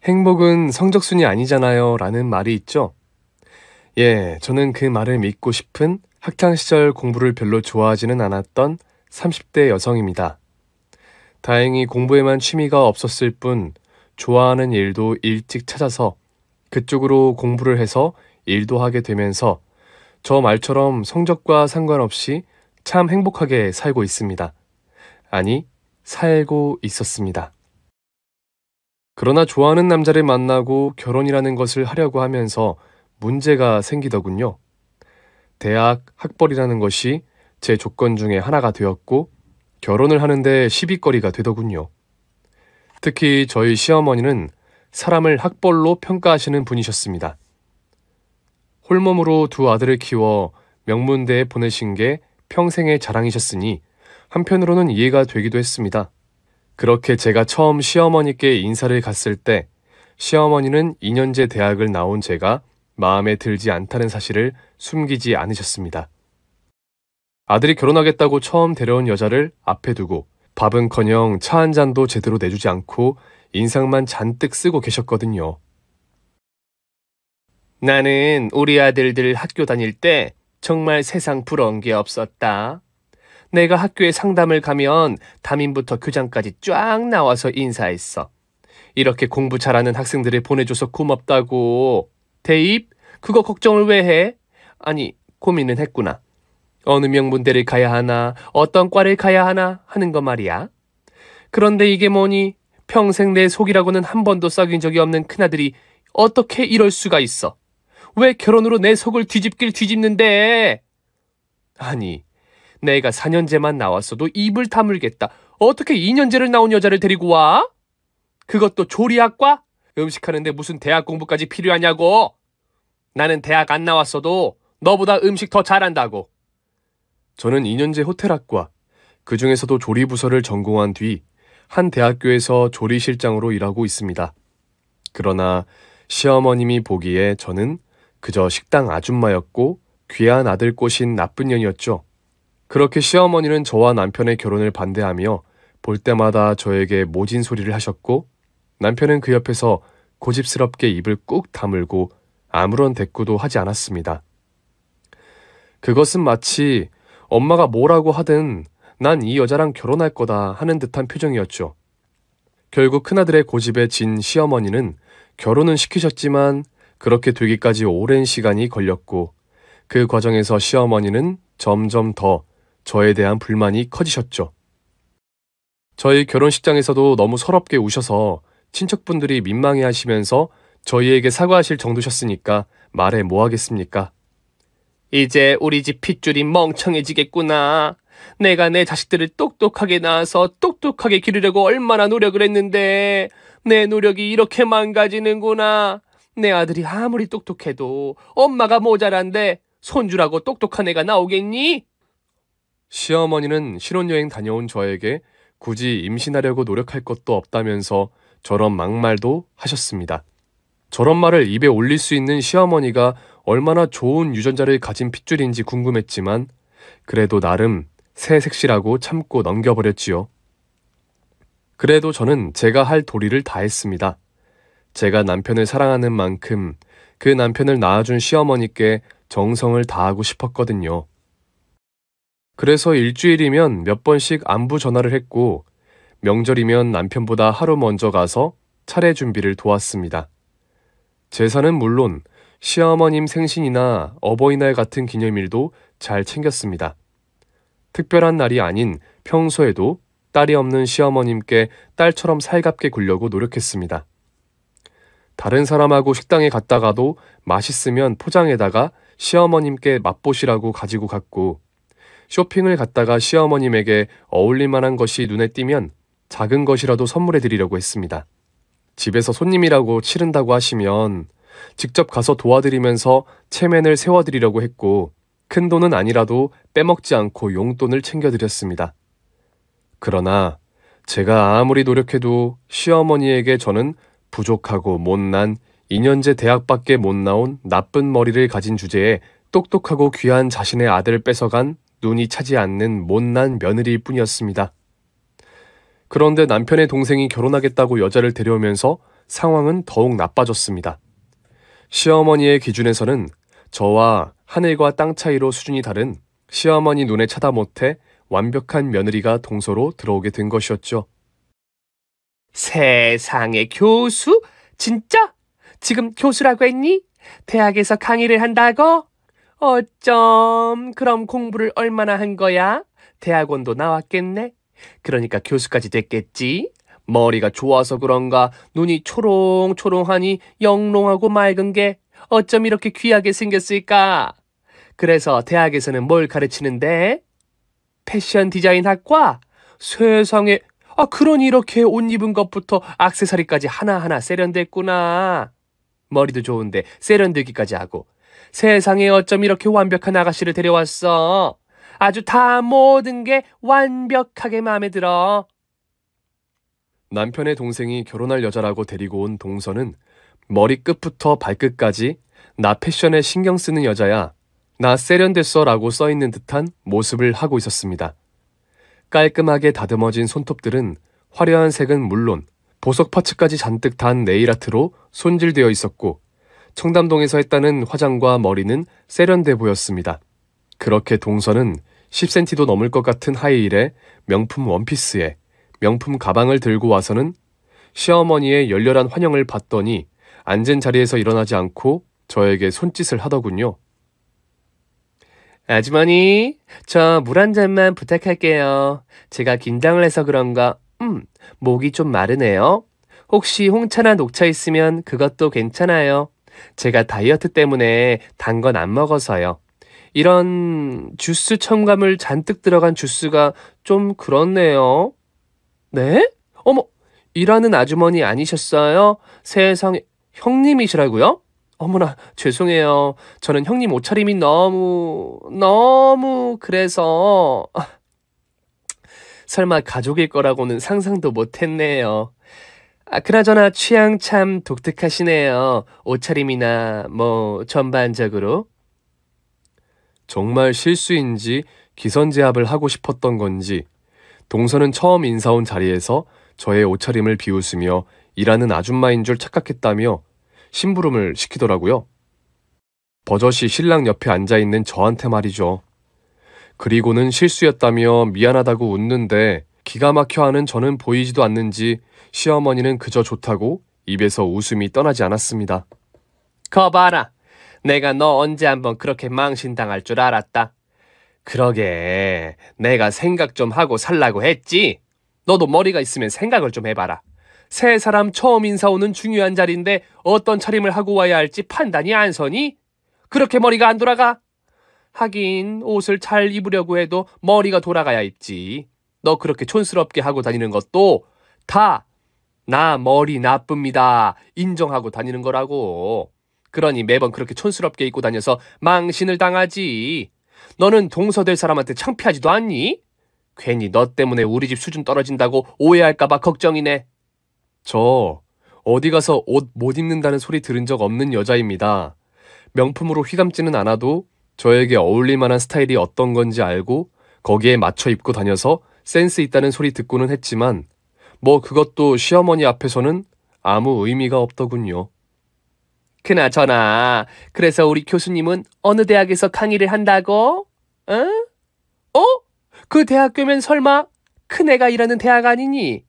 행복은 성적순이 아니잖아요 라는 말이 있죠. 예, 저는 그 말을 믿고 싶은 학창시절 공부를 별로 좋아하지는 않았던 30대 여성입니다. 다행히 공부에만 취미가 없었을 뿐 좋아하는 일도 일찍 찾아서 그쪽으로 공부를 해서 일도 하게 되면서 저 말처럼 성적과 상관없이 참 행복하게 살고 있습니다. 아니, 살고 있었습니다. 그러나 좋아하는 남자를 만나고 결혼이라는 것을 하려고 하면서 문제가 생기더군요. 대학 학벌이라는 것이 제 조건 중에 하나가 되었고 결혼을 하는데 시비거리가 되더군요. 특히 저희 시어머니는 사람을 학벌로 평가하시는 분이셨습니다. 홀몸으로 두 아들을 키워 명문대에 보내신 게 평생의 자랑이셨으니 한편으로는 이해가 되기도 했습니다. 그렇게 제가 처음 시어머니께 인사를 갔을 때 시어머니는 2년제 대학을 나온 제가 마음에 들지 않다는 사실을 숨기지 않으셨습니다. 아들이 결혼하겠다고 처음 데려온 여자를 앞에 두고 밥은커녕 차 한 잔도 제대로 내주지 않고 인상만 잔뜩 쓰고 계셨거든요. 나는 우리 아들들 학교 다닐 때 정말 세상 부러운 게 없었다. 내가 학교에 상담을 가면 담임부터 교장까지 쫙 나와서 인사했어. 이렇게 공부 잘하는 학생들을 보내줘서 고맙다고. 대입? 그거 걱정을 왜 해? 아니, 고민은 했구나. 어느 명문대를 가야 하나, 어떤 과를 가야 하나 하는 거 말이야. 그런데 이게 뭐니? 평생 내 속이라고는 한 번도 썩인 적이 없는 큰아들이 어떻게 이럴 수가 있어? 왜 결혼으로 내 속을 뒤집길 뒤집는데? 아니, 내가 4년제만 나왔어도 입을 다물겠다. 어떻게 2년제를 나온 여자를 데리고 와? 그것도 조리학과? 음식하는데 무슨 대학 공부까지 필요하냐고. 나는 대학 안 나왔어도 너보다 음식 더 잘한다고. 저는 2년제 호텔학과, 그 중에서도 조리부서를 전공한 뒤 한 대학교에서 조리실장으로 일하고 있습니다. 그러나 시어머님이 보기에 저는 그저 식당 아줌마였고 귀한 아들 꼬신 나쁜 년이었죠. 그렇게 시어머니는 저와 남편의 결혼을 반대하며 볼 때마다 저에게 모진 소리를 하셨고 남편은 그 옆에서 고집스럽게 입을 꾹 다물고 아무런 대꾸도 하지 않았습니다. 그것은 마치 엄마가 뭐라고 하든 난 이 여자랑 결혼할 거다 하는 듯한 표정이었죠. 결국 큰아들의 고집에 진 시어머니는 결혼은 시키셨지만 그렇게 되기까지 오랜 시간이 걸렸고 그 과정에서 시어머니는 점점 더 저에 대한 불만이 커지셨죠. 저희 결혼식장에서도 너무 서럽게 우셔서 친척분들이 민망해 하시면서 저희에게 사과하실 정도셨으니까 말해 뭐 하겠습니까? 이제 우리 집 핏줄이 멍청해지겠구나. 내가 내 자식들을 똑똑하게 낳아서 똑똑하게 기르려고 얼마나 노력을 했는데 내 노력이 이렇게 망가지는구나. 내 아들이 아무리 똑똑해도 엄마가 모자란데 손주라고 똑똑한 애가 나오겠니? 시어머니는 신혼여행 다녀온 저에게 굳이 임신하려고 노력할 것도 없다면서 저런 막말도 하셨습니다. 저런 말을 입에 올릴 수 있는 시어머니가 얼마나 좋은 유전자를 가진 핏줄인지 궁금했지만 그래도 나름 새색시라고 참고 넘겨버렸지요. 그래도 저는 제가 할 도리를 다 했습니다. 제가 남편을 사랑하는 만큼 그 남편을 낳아준 시어머니께 정성을 다하고 싶었거든요. 그래서 일주일이면 몇 번씩 안부 전화를 했고 명절이면 남편보다 하루 먼저 가서 차례 준비를 도왔습니다. 제사는 물론 시어머님 생신이나 어버이날 같은 기념일도 잘 챙겼습니다. 특별한 날이 아닌 평소에도 딸이 없는 시어머님께 딸처럼 살갑게 굴려고 노력했습니다. 다른 사람하고 식당에 갔다가도 맛있으면 포장에다가 시어머님께 맛보시라고 가지고 갔고 쇼핑을 갔다가 시어머님에게 어울릴 만한 것이 눈에 띄면 작은 것이라도 선물해 드리려고 했습니다. 집에서 손님이라고 치른다고 하시면 직접 가서 도와드리면서 체면을 세워드리려고 했고 큰 돈은 아니라도 빼먹지 않고 용돈을 챙겨드렸습니다. 그러나 제가 아무리 노력해도 시어머니에게 저는 부족하고 못난 2년제 대학밖에 못 나온 나쁜 머리를 가진 주제에 똑똑하고 귀한 자신의 아들을 뺏어간 눈이 차지 않는 못난 며느리일 뿐이었습니다. 그런데 남편의 동생이 결혼하겠다고 여자를 데려오면서 상황은 더욱 나빠졌습니다. 시어머니의 기준에서는 저와 하늘과 땅 차이로 수준이 다른 시어머니 눈에 차다 못해 완벽한 며느리가 동서로 들어오게 된 것이었죠. 세상에, 교수? 진짜? 지금 교수라고 했니? 대학에서 강의를 한다고? 어쩜, 그럼 공부를 얼마나 한 거야? 대학원도 나왔겠네? 그러니까 교수까지 됐겠지? 머리가 좋아서 그런가 눈이 초롱초롱하니 영롱하고 맑은 게 어쩜 이렇게 귀하게 생겼을까? 그래서 대학에서는 뭘 가르치는데? 패션 디자인 학과? 세상에, 그러니 이렇게 옷 입은 것부터 액세서리까지 하나하나 세련됐구나. 머리도 좋은데 세련되기까지 하고. 세상에, 어쩜 이렇게 완벽한 아가씨를 데려왔어. 아주 다 모든 게 완벽하게 마음에 들어. 남편의 동생이 결혼할 여자라고 데리고 온 동서는 머리끝부터 발끝까지 나 패션에 신경 쓰는 여자야, 나 세련됐어 라고 써있는 듯한 모습을 하고 있었습니다. 깔끔하게 다듬어진 손톱들은 화려한 색은 물론 보석 파츠까지 잔뜩 단 네일아트로 손질되어 있었고, 청담동에서 했다는 화장과 머리는 세련돼 보였습니다. 그렇게 동서는 10cm도 넘을 것 같은 하이힐에 명품 원피스에 명품 가방을 들고 와서는 시어머니의 열렬한 환영을 받더니 앉은 자리에서 일어나지 않고 저에게 손짓을 하더군요. 아주머니, 저 물 한 잔만 부탁할게요. 제가 긴장을 해서 그런가 목이 좀 마르네요. 혹시 홍차나 녹차 있으면 그것도 괜찮아요. 제가 다이어트 때문에 단 건 안 먹어서요. 이런 주스 첨가물 잔뜩 들어간 주스가 좀 그렇네요. 네? 어머, 일하는 아주머니 아니셨어요? 세상에, 형님이시라고요? 어머나, 죄송해요. 저는 형님 옷차림이 너무 그래서 설마 가족일 거라고는 상상도 못했네요. 그나저나 취향 참 독특하시네요. 옷차림이나 전반적으로. 정말 실수인지 기선제압을 하고 싶었던 건지 동서는 처음 인사 온 자리에서 저의 옷차림을 비웃으며 일하는 아줌마인 줄 착각했다며 심부름을 시키더라고요. 버젓이 신랑 옆에 앉아있는 저한테 말이죠. 그리고는 실수였다며 미안하다고 웃는데 기가 막혀 하는 저는 보이지도 않는지 시어머니는 그저 좋다고 입에서 웃음이 떠나지 않았습니다. 거 봐라. 내가 너 언제 한번 그렇게 망신당할 줄 알았다. 그러게, 내가 생각 좀 하고 살라고 했지. 너도 머리가 있으면 생각을 좀 해봐라. 새 사람 처음 인사 오는 중요한 자리인데 어떤 차림을 하고 와야 할지 판단이 안 서니? 그렇게 머리가 안 돌아가? 하긴 옷을 잘 입으려고 해도 머리가 돌아가야 입지. 너 그렇게 촌스럽게 하고 다니는 것도 다 나 머리 나쁩니다 인정하고 다니는 거라고. 그러니 매번 그렇게 촌스럽게 입고 다녀서 망신을 당하지. 너는 동서될 사람한테 창피하지도 않니? 괜히 너 때문에 우리 집 수준 떨어진다고 오해할까봐 걱정이네. 저 어디 가서 옷 못 입는다는 소리 들은 적 없는 여자입니다. 명품으로 휘감지는 않아도 저에게 어울릴 만한 스타일이 어떤 건지 알고 거기에 맞춰 입고 다녀서 센스 있다는 소리 듣고는 했지만 그것도 시어머니 앞에서는 아무 의미가 없더군요. 그나저나 그래서 우리 교수님은 어느 대학에서 강의를 한다고? 응? 그 대학교면 설마 큰애가 일하는 대학 아니니?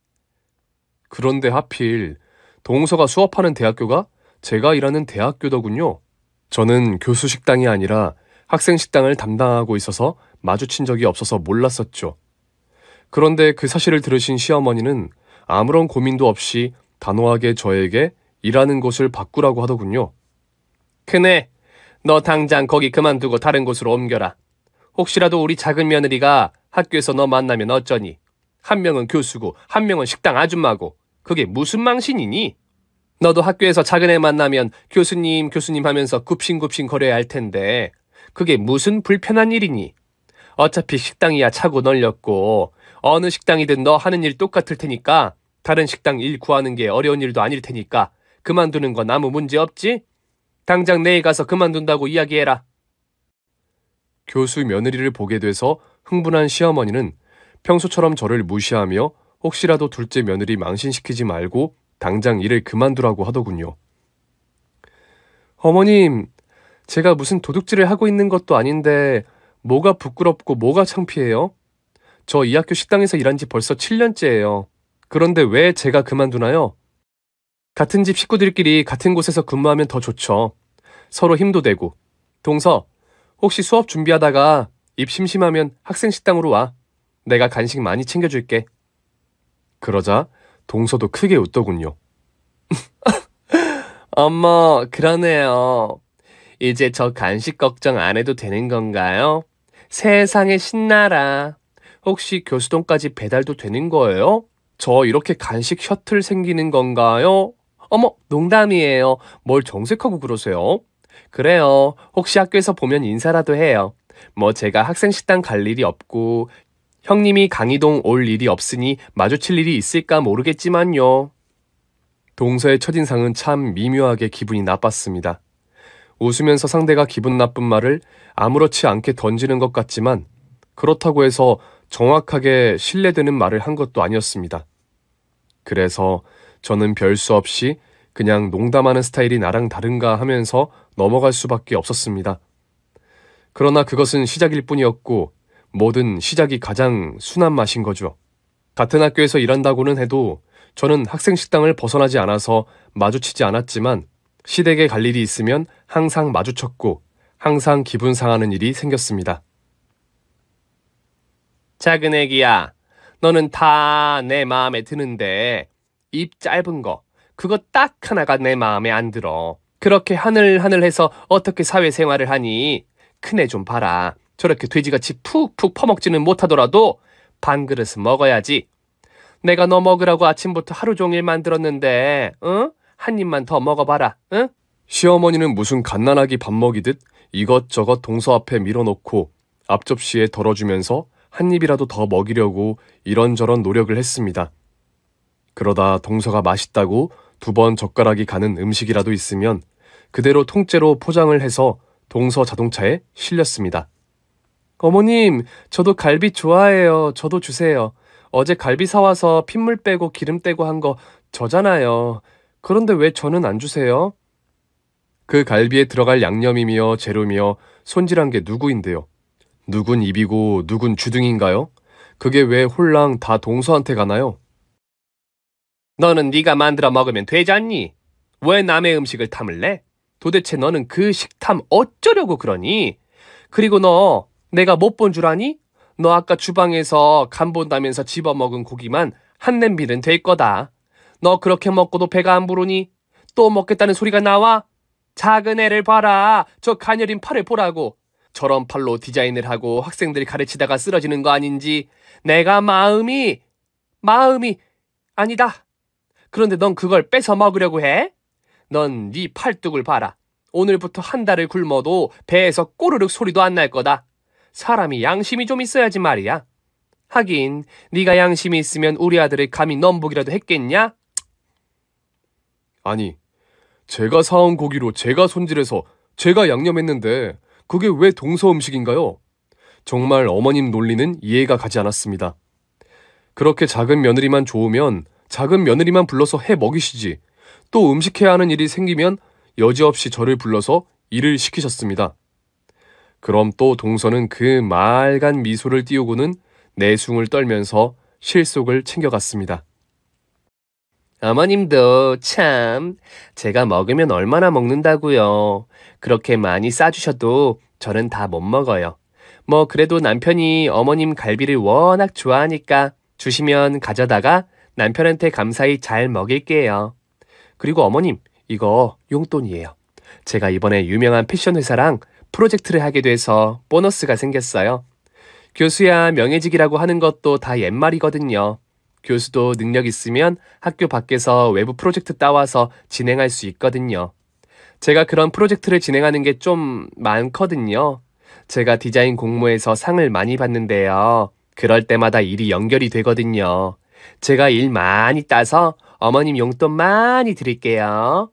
그런데 하필 동서가 수업하는 대학교가 제가 일하는 대학교더군요. 저는 교수 식당이 아니라 학생 식당을 담당하고 있어서 마주친 적이 없어서 몰랐었죠. 그런데 그 사실을 들으신 시어머니는 아무런 고민도 없이 단호하게 저에게 일하는 곳을 바꾸라고 하더군요. 그네, 너 당장 거기 그만두고 다른 곳으로 옮겨라. 혹시라도 우리 작은 며느리가 학교에서 너 만나면 어쩌니? 한 명은 교수고 한 명은 식당 아줌마고 그게 무슨 망신이니? 너도 학교에서 작은 애 만나면 교수님 하면서 굽신굽신 거려야 할 텐데 그게 무슨 불편한 일이니? 어차피 식당이야 차고 널렸고 어느 식당이든 너 하는 일 똑같을 테니까 다른 식당 일 구하는 게 어려운 일도 아닐 테니까 그만두는 건 아무 문제 없지? 당장 내일 가서 그만둔다고 이야기해라. 교수 며느리를 보게 돼서 흥분한 시어머니는 평소처럼 저를 무시하며 혹시라도 둘째 며느리 망신시키지 말고 당장 일을 그만두라고 하더군요. 어머님, 제가 무슨 도둑질을 하고 있는 것도 아닌데 뭐가 부끄럽고 뭐가 창피해요? 저 이 학교 식당에서 일한 지 벌써 7년째예요. 그런데 왜 제가 그만두나요? 같은 집 식구들끼리 같은 곳에서 근무하면 더 좋죠. 서로 힘도 되고. 동서, 혹시 수업 준비하다가 입 심심하면 학생 식당으로 와. 내가 간식 많이 챙겨줄게. 그러자 동서도 크게 웃더군요. 어머, 그러네요. 이제 저 간식 걱정 안 해도 되는 건가요? 세상에 신나라. 혹시 교수동까지 배달도 되는 거예요? 저 이렇게 간식 셔틀 생기는 건가요? 어머, 농담이에요. 뭘 정색하고 그러세요? 그래요. 혹시 학교에서 보면 인사라도 해요. 뭐 제가 학생 식당 갈 일이 없고 형님이 강의동 올 일이 없으니 마주칠 일이 있을까 모르겠지만요. 동서의 첫인상은 참 미묘하게 기분이 나빴습니다. 웃으면서 상대가 기분 나쁜 말을 아무렇지 않게 던지는 것 같지만 그렇다고 해서 정확하게 신뢰되는 말을 한 것도 아니었습니다. 그래서 저는 별 수 없이 그냥 농담하는 스타일이 나랑 다른가 하면서 넘어갈 수밖에 없었습니다. 그러나 그것은 시작일 뿐이었고 뭐든 시작이 가장 순한 맛인 거죠. 같은 학교에서 일한다고는 해도 저는 학생 식당을 벗어나지 않아서 마주치지 않았지만 시댁에 갈 일이 있으면 항상 마주쳤고 항상 기분 상하는 일이 생겼습니다. 작은 애기야, 너는 다 내 마음에 드는데 입 짧은 거 그거 딱 하나가 내 마음에 안 들어. 그렇게 하늘하늘해서 어떻게 사회생활을 하니? 큰애 좀 봐라. 저렇게 돼지같이 푹푹 퍼먹지는 못하더라도 반 그릇은 먹어야지. 내가 너 먹으라고 아침부터 하루 종일 만들었는데 응? 한 입만 더 먹어봐라. 응? 시어머니는 무슨 갓난아기 밥 먹이듯 이것저것 동서 앞에 밀어놓고 앞접시에 덜어주면서 한 입이라도 더 먹이려고 이런저런 노력을 했습니다. 그러다 동서가 맛있다고 2번 젓가락이 가는 음식이라도 있으면 그대로 통째로 포장을 해서 동서 자동차에 실렸습니다. 어머님, 저도 갈비 좋아해요. 저도 주세요. 어제 갈비 사와서 핏물 빼고 기름 떼고 한 거 저잖아요. 그런데 왜 저는 안 주세요? 그 갈비에 들어갈 양념이며 재료며 손질한 게 누구인데요? 누군 입이고 누군 주둥인가요? 그게 왜 홀랑 다 동서한테 가나요? 너는 네가 만들어 먹으면 되지 않니? 왜 남의 음식을 탐을래? 도대체 너는 그 식탐 어쩌려고 그러니? 그리고 너 내가 못 본 줄 아니? 너 아까 주방에서 간 본다면서 집어먹은 고기만 한 냄비는 될 거다. 너 그렇게 먹고도 배가 안 부르니? 또 먹겠다는 소리가 나와? 작은 애를 봐라. 저 가녀린 팔을 보라고. 저런 팔로 디자인을 하고 학생들이 가르치다가 쓰러지는 거 아닌지. 내가 마음이 아니다. 그런데 넌 그걸 뺏어 먹으려고 해? 넌 네 팔뚝을 봐라. 오늘부터 한 달을 굶어도 배에서 꼬르륵 소리도 안 날 거다. 사람이 양심이 좀 있어야지 말이야. 하긴 네가 양심이 있으면 우리 아들을 감히 넘보기라도 했겠냐? 아니, 제가 사온 고기로 제가 손질해서 제가 양념했는데 그게 왜 동서 음식인가요? 정말 어머님 논리는 이해가 가지 않았습니다. 그렇게 작은 며느리만 좋으면 작은 며느리만 불러서 해 먹이시지. 또 음식해야 하는 일이 생기면 여지없이 저를 불러서 일을 시키셨습니다. 그럼 또 동서는 그 맑은 미소를 띄우고는 내숭을 떨면서 실속을 챙겨갔습니다. 어머님도 참 제가 먹으면 얼마나 먹는다고요. 그렇게 많이 싸주셔도 저는 다 못 먹어요. 뭐 그래도 남편이 어머님 갈비를 워낙 좋아하니까 주시면 가져다가 남편한테 감사히 잘 먹일게요. 그리고 어머님, 이거 용돈이에요. 제가 이번에 유명한 패션 회사랑 프로젝트를 하게 돼서 보너스가 생겼어요. 교수야 명예직이라고 하는 것도 다 옛말이거든요. 교수도 능력 있으면 학교 밖에서 외부 프로젝트 따와서 진행할 수 있거든요. 제가 그런 프로젝트를 진행하는 게 좀 많거든요. 제가 디자인 공모에서 상을 많이 받는데요. 그럴 때마다 일이 연결이 되거든요. 제가 일 많이 따서 어머님 용돈 많이 드릴게요.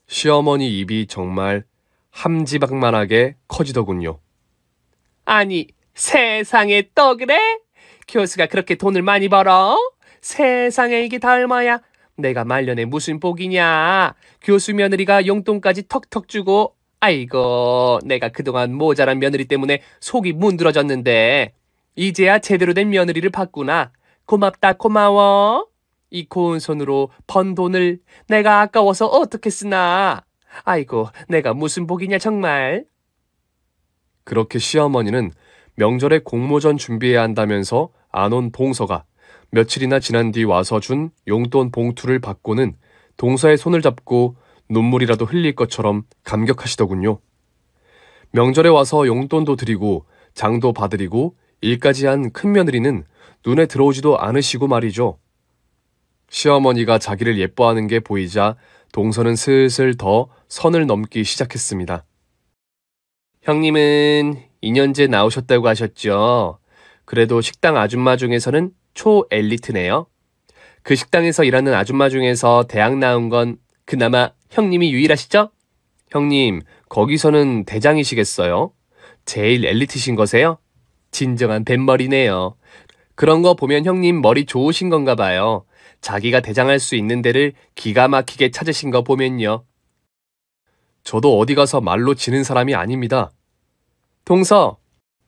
시어머니 입이 정말 함지박만하게 커지더군요. 아니, 세상에 또 그래? 교수가 그렇게 돈을 많이 벌어? 세상에 이게 다 얼마야? 내가 말년에 무슨 복이냐. 교수 며느리가 용돈까지 턱턱 주고. 아이고, 내가 그동안 모자란 며느리 때문에 속이 문드러졌는데 이제야 제대로 된 며느리를 봤구나. 고맙다 고마워. 이 고운 손으로 번 돈을 내가 아까워서 어떻게 쓰나. 아이고, 내가 무슨 복이냐 정말. 그렇게 시어머니는 명절에 공모전 준비해야 한다면서 안 온 동서가 며칠이나 지난 뒤 와서 준 용돈 봉투를 받고는 동서의 손을 잡고 눈물이라도 흘릴 것처럼 감격하시더군요. 명절에 와서 용돈도 드리고 장도 봐드리고 일까지 한 큰며느리는 눈에 들어오지도 않으시고 말이죠. 시어머니가 자기를 예뻐하는 게 보이자 동서는 슬슬 더 선을 넘기 시작했습니다. 형님은 2년째 나오셨다고 하셨죠? 그래도 식당 아줌마 중에서는 초엘리트네요. 그 식당에서 일하는 아줌마 중에서 대학 나온 건 그나마 형님이 유일하시죠? 형님, 거기서는 대장이시겠어요? 제일 엘리트신 거세요? 진정한 뱃머리네요. 그런 거 보면 형님 머리 좋으신 건가 봐요. 자기가 대장할 수 있는 데를 기가 막히게 찾으신 거 보면요. 저도 어디 가서 말로 지는 사람이 아닙니다.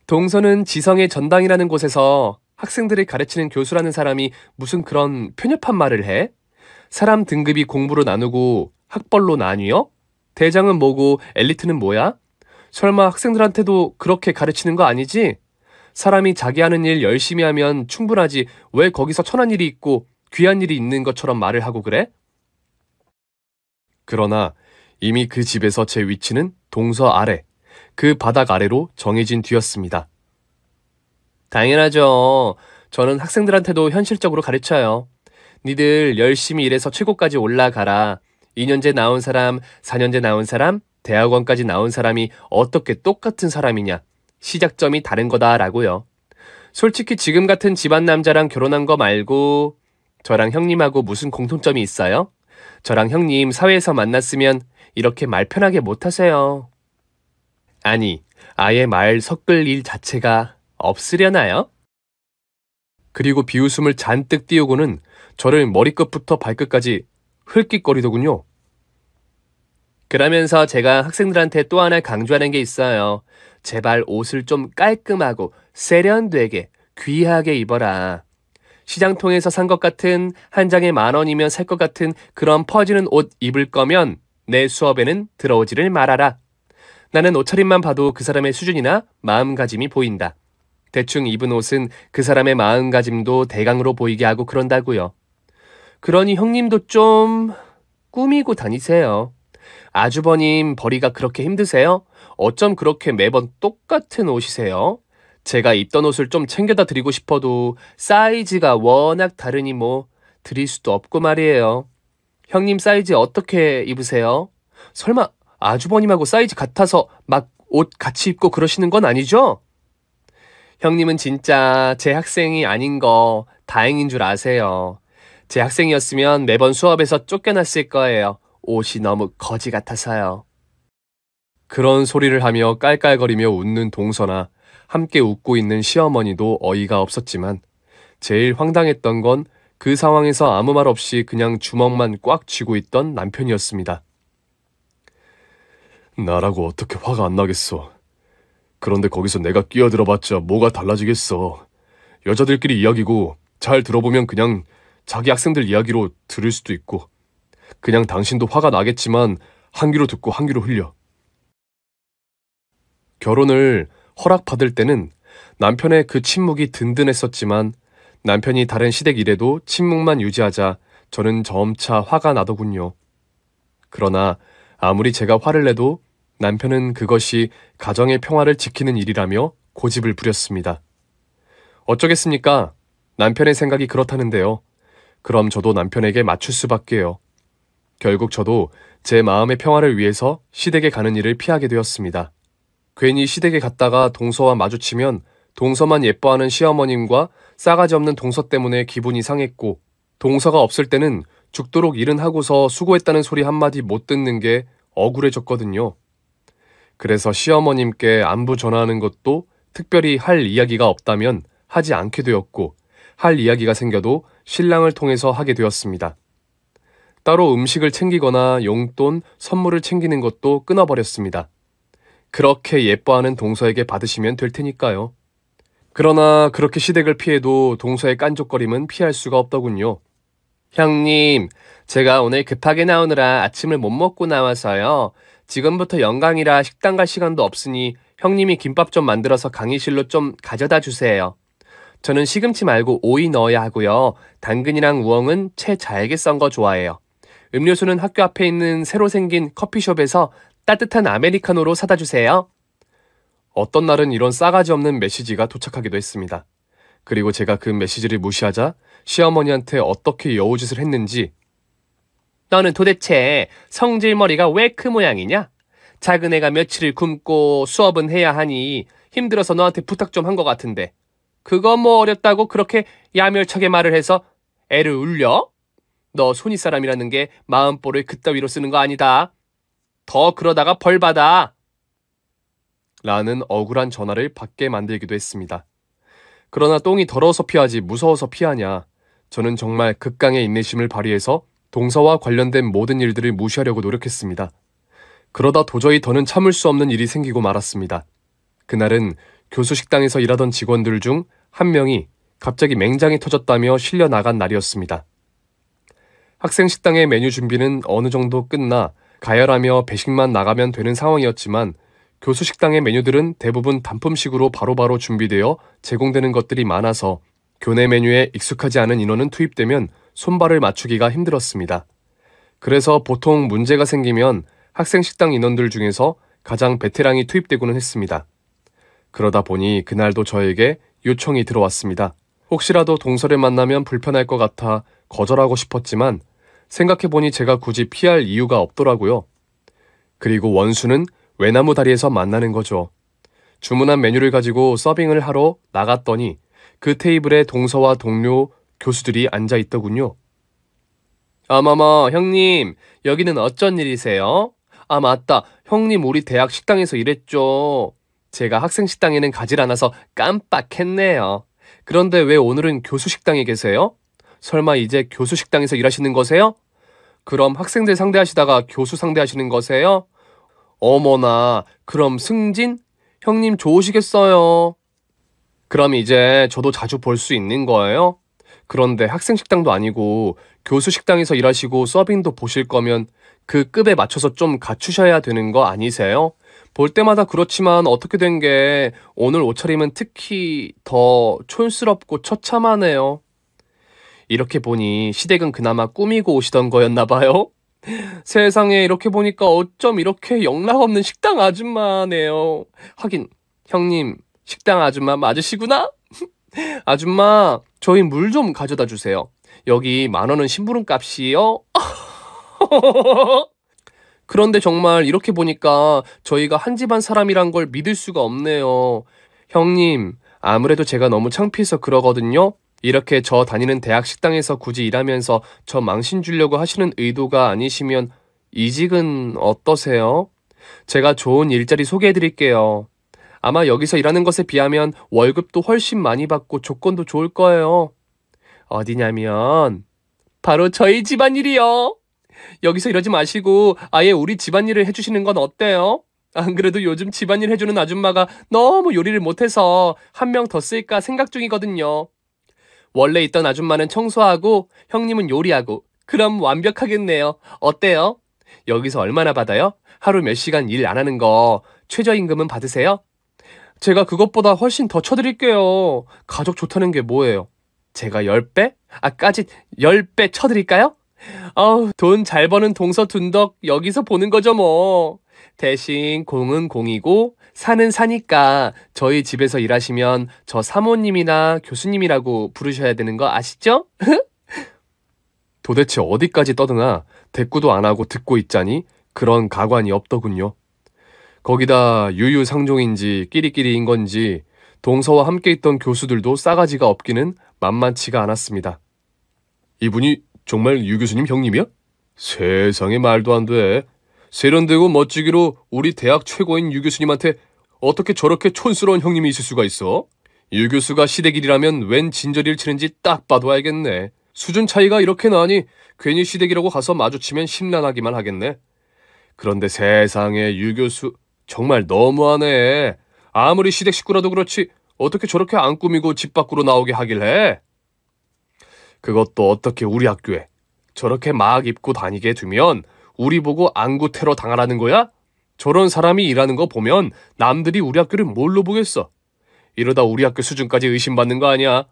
동서는 지성의 전당이라는 곳에서 학생들을 가르치는 교수라는 사람이 무슨 그런 편협한 말을 해? 사람 등급이 공부로 나누고 학벌로 나뉘어? 대장은 뭐고 엘리트는 뭐야? 설마 학생들한테도 그렇게 가르치는 거 아니지? 사람이 자기 하는 일 열심히 하면 충분하지 왜 거기서 천한 일이 있고 귀한 일이 있는 것처럼 말을 하고 그래? 그러나 이미 그 집에서 제 위치는 동서 아래, 그 바닥 아래로 정해진 뒤였습니다. 당연하죠. 저는 학생들한테도 현실적으로 가르쳐요. 니들 열심히 일해서 최고까지 올라가라. 2년제 나온 사람, 4년제 나온 사람, 대학원까지 나온 사람이 어떻게 똑같은 사람이냐. 시작점이 다른 거다라고요. 솔직히 지금 같은 집안 남자랑 결혼한 거 말고 저랑 형님하고 무슨 공통점이 있어요? 저랑 형님 사회에서 만났으면 이렇게 말 편하게 못하세요. 아니, 아예 말 섞을 일 자체가 없으려나요? 그리고 비웃음을 잔뜩 띄우고는 저를 머리끝부터 발끝까지 흘낏거리더군요. 그러면서 제가 학생들한테 또 하나 강조하는 게 있어요. 제발 옷을 좀 깔끔하고 세련되게 귀하게 입어라. 시장통에서 산 것 같은 한 장에 10,000원이면 살 것 같은 그런 퍼지는 옷 입을 거면 내 수업에는 들어오지를 말아라. 나는 옷차림만 봐도 그 사람의 수준이나 마음가짐이 보인다. 대충 입은 옷은 그 사람의 마음가짐도 대강으로 보이게 하고 그런다고요. 그러니 형님도 좀 꾸미고 다니세요. 아주버님 벌이가 그렇게 힘드세요? 어쩜 그렇게 매번 똑같은 옷이세요? 제가 입던 옷을 좀 챙겨다 드리고 싶어도 사이즈가 워낙 다르니 뭐 드릴 수도 없고 말이에요. 형님 사이즈 어떻게 입으세요? 설마 아주버님하고 사이즈 같아서 막 옷 같이 입고 그러시는 건 아니죠? 형님은 진짜 제 학생이 아닌 거 다행인 줄 아세요. 제 학생이었으면 매번 수업에서 쫓겨났을 거예요. 옷이 너무 거지 같아서요. 그런 소리를 하며 깔깔거리며 웃는 동서나 함께 웃고 있는 시어머니도 어이가 없었지만 제일 황당했던 건 그 상황에서 아무 말 없이 그냥 주먹만 꽉 쥐고 있던 남편이었습니다. 나라고 어떻게 화가 안 나겠어. 그런데 거기서 내가 끼어들어봤자 뭐가 달라지겠어. 여자들끼리 이야기고 잘 들어보면 그냥 자기 학생들 이야기로 들을 수도 있고 그냥 당신도 화가 나겠지만 한 귀로 듣고 한 귀로 흘려. 결혼을 허락받을 때는 남편의 그 침묵이 든든했었지만 남편이 다른 시댁 일에도 침묵만 유지하자 저는 점차 화가 나더군요. 그러나 아무리 제가 화를 내도 남편은 그것이 가정의 평화를 지키는 일이라며 고집을 부렸습니다. 어쩌겠습니까? 남편의 생각이 그렇다는데요. 그럼 저도 남편에게 맞출 수밖에요. 결국 저도 제 마음의 평화를 위해서 시댁에 가는 일을 피하게 되었습니다. 괜히 시댁에 갔다가 동서와 마주치면 동서만 예뻐하는 시어머님과 싸가지 없는 동서 때문에 기분이 상했고 동서가 없을 때는 죽도록 일은 하고서 수고했다는 소리 한마디 못 듣는 게 억울해졌거든요. 그래서 시어머님께 안부 전화하는 것도 특별히 할 이야기가 없다면 하지 않게 되었고 할 이야기가 생겨도 신랑을 통해서 하게 되었습니다. 따로 음식을 챙기거나 용돈, 선물을 챙기는 것도 끊어버렸습니다. 그렇게 예뻐하는 동서에게 받으시면 될 테니까요. 그러나 그렇게 시댁을 피해도 동서의 깐족거림은 피할 수가 없더군요. 형님, 제가 오늘 급하게 나오느라 아침을 못 먹고 나와서요. 지금부터 영광이라 식당 갈 시간도 없으니 형님이 김밥 좀 만들어서 강의실로 좀 가져다 주세요. 저는 시금치 말고 오이 넣어야 하고요. 당근이랑 우엉은 채 잘게 썬 거 좋아해요. 음료수는 학교 앞에 있는 새로 생긴 커피숍에서 따뜻한 아메리카노로 사다 주세요. 어떤 날은 이런 싸가지 없는 메시지가 도착하기도 했습니다. 그리고 제가 그 메시지를 무시하자 시어머니한테 어떻게 여우짓을 했는지 너는 도대체 성질머리가 왜 그 모양이냐? 작은 애가 며칠을 굶고 수업은 해야 하니 힘들어서 너한테 부탁 좀 한 것 같은데 그거 뭐 어렵다고 그렇게 야멸차게 말을 해서 애를 울려? 너 손윗사람이라는 게 마음보를 그따위로 쓰는 거 아니다. 더 그러다가 벌 받아. 라는 억울한 전화를 받게 만들기도 했습니다. 그러나 똥이 더러워서 피하지 무서워서 피하냐. 저는 정말 극강의 인내심을 발휘해서 동서와 관련된 모든 일들을 무시하려고 노력했습니다. 그러다 도저히 더는 참을 수 없는 일이 생기고 말았습니다. 그날은 교수식당에서 일하던 직원들 중 한 명이 갑자기 맹장이 터졌다며 실려 나간 날이었습니다. 학생 식당의 메뉴 준비는 어느 정도 끝나 가열하며 배식만 나가면 되는 상황이었지만 교수 식당의 메뉴들은 대부분 단품식으로 바로바로 준비되어 제공되는 것들이 많아서 교내 메뉴에 익숙하지 않은 인원은 투입되면 손발을 맞추기가 힘들었습니다. 그래서 보통 문제가 생기면 학생 식당 인원들 중에서 가장 베테랑이 투입되고는 했습니다. 그러다 보니 그날도 저에게 요청이 들어왔습니다. 혹시라도 동서를 만나면 불편할 것 같아 거절하고 싶었지만 생각해보니 제가 굳이 피할 이유가 없더라고요. 그리고 원수는 외나무 다리에서 만나는 거죠. 주문한 메뉴를 가지고 서빙을 하러 나갔더니 그 테이블에 동서와 동료 교수들이 앉아 있더군요. 어머머, 형님, 여기는 어쩐 일이세요? 아, 맞다. 형님 우리 대학 식당에서 일했죠. 제가 학생 식당에는 가질 않아서 깜빡했네요. 그런데 왜 오늘은 교수 식당에 계세요? 설마 이제 교수 식당에서 일하시는 거세요? 그럼 학생들 상대하시다가 교수 상대하시는 거세요? 어머나, 그럼 승진? 형님 좋으시겠어요. 그럼 이제 저도 자주 볼 수 있는 거예요? 그런데 학생 식당도 아니고 교수 식당에서 일하시고 서빙도 보실 거면 그 급에 맞춰서 좀 갖추셔야 되는 거 아니세요? 볼 때마다 그렇지만 어떻게 된 게 오늘 옷차림은 특히 더 촌스럽고 처참하네요. 이렇게 보니 시댁은 그나마 꾸미고 오시던 거였나 봐요. 세상에 이렇게 보니까 어쩜 이렇게 영락없는 식당 아줌마네요. 하긴 형님 식당 아줌마 맞으시구나? 아줌마 저희 물 좀 가져다 주세요. 여기 10,000원은 심부름 값이요. 그런데 정말 이렇게 보니까 저희가 한 집안 사람이란 걸 믿을 수가 없네요. 형님, 아무래도 제가 너무 창피해서 그러거든요. 이렇게 저 다니는 대학 식당에서 굳이 일하면서 저 망신 주려고 하시는 의도가 아니시면 이직은 어떠세요? 제가 좋은 일자리 소개해드릴게요. 아마 여기서 일하는 것에 비하면 월급도 훨씬 많이 받고 조건도 좋을 거예요. 어디냐면 바로 저희 집안일이요. 여기서 이러지 마시고 아예 우리 집안일을 해주시는 건 어때요? 안 그래도 요즘 집안일 해주는 아줌마가 너무 요리를 못해서 한 명 더 쓸까 생각 중이거든요. 원래 있던 아줌마는 청소하고 형님은 요리하고 그럼 완벽하겠네요. 어때요? 여기서 얼마나 받아요? 하루 몇 시간 일 안 하는 거 최저임금은 받으세요? 제가 그것보다 훨씬 더 쳐드릴게요. 가족 좋다는 게 뭐예요? 제가 10배? 까짓 10배 쳐드릴까요? 돈 잘 버는 동서 둔덕 여기서 보는 거죠 뭐. 대신 공은 공이고 산은 사니까 저희 집에서 일하시면 저 사모님이나 교수님이라고 부르셔야 되는 거 아시죠? 도대체 어디까지 떠드나 대꾸도 안 하고 듣고 있자니 그런 가관이 없더군요. 거기다 유유상종인지 끼리끼리인 건지 동서와 함께 있던 교수들도 싸가지가 없기는 만만치가 않았습니다. 이분이 정말 유 교수님 형님이야? 세상에 말도 안 돼. 세련되고 멋지기로 우리 대학 최고인 유 교수님한테 어떻게 저렇게 촌스러운 형님이 있을 수가 있어? 유 교수가 시댁일이라면 웬 진저리를 치는지 딱 봐도 알겠네. 수준 차이가 이렇게 나니 괜히 시댁이라고 가서 마주치면 심란하기만 하겠네. 그런데 세상에 유 교수 정말 너무하네. 아무리 시댁 식구라도 그렇지 어떻게 저렇게 안 꾸미고 집 밖으로 나오게 하길 해? 그것도 어떻게 우리 학교에 저렇게 막 입고 다니게 두면 우리 보고 안구 테러 당하라는 거야? 저런 사람이 일하는 거 보면 남들이 우리 학교를 뭘로 보겠어? 이러다 우리 학교 수준까지 의심받는 거 아니야?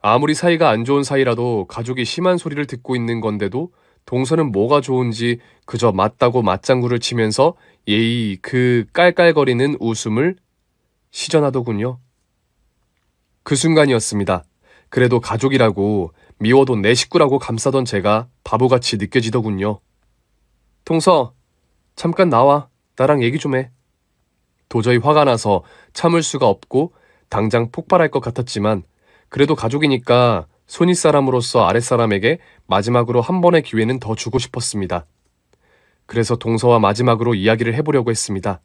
아무리 사이가 안 좋은 사이라도 가족이 심한 소리를 듣고 있는 건데도 동서는 뭐가 좋은지 그저 맞다고 맞장구를 치면서 예의 그 깔깔거리는 웃음을 시전하더군요. 그 순간이었습니다. 그래도 가족이라고 미워도 내 식구라고 감싸던 제가 바보같이 느껴지더군요. 동서, 잠깐 나와. 나랑 얘기 좀 해. 도저히 화가 나서 참을 수가 없고 당장 폭발할 것 같았지만 그래도 가족이니까 손윗사람으로서 아랫사람에게 마지막으로 한 번의 기회는 더 주고 싶었습니다. 그래서 동서와 마지막으로 이야기를 해보려고 했습니다.